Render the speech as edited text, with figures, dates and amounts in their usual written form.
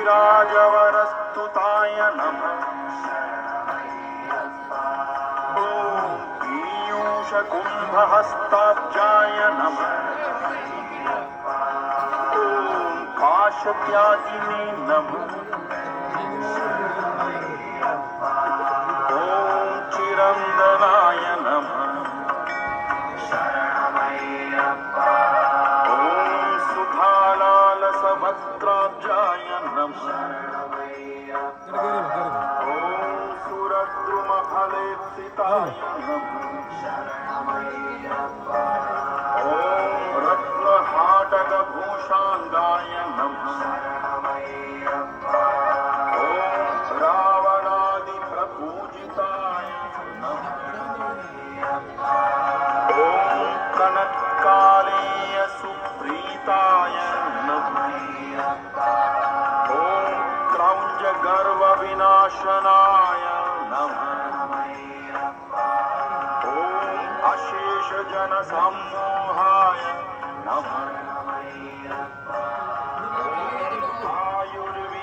गिरिराजवरस्तुताय नमः। ॐ पीयूषकुम्भहस्ताब्जाय नमः। ॐ काशत्यादिने नमः। ॐ चिरन्दनाय नमः। ॐ सुधालालसवक्त्राब्जाय नमः। ॐ सुरद्रुमफलेप्सिताय नमः। ॐ रत्नहाटकभूषाङ्गाय नमः। ॐ रावणादिप्रपूजिताय नमः। ॐ कनत्कालेय सुप्रीताय नमः। ॐ क्रौञ्चगर्वविनाशनाय नमः। ॐ अशेषजनसम्मोहाय नमः। आयुर्विद्याफलप्रदाय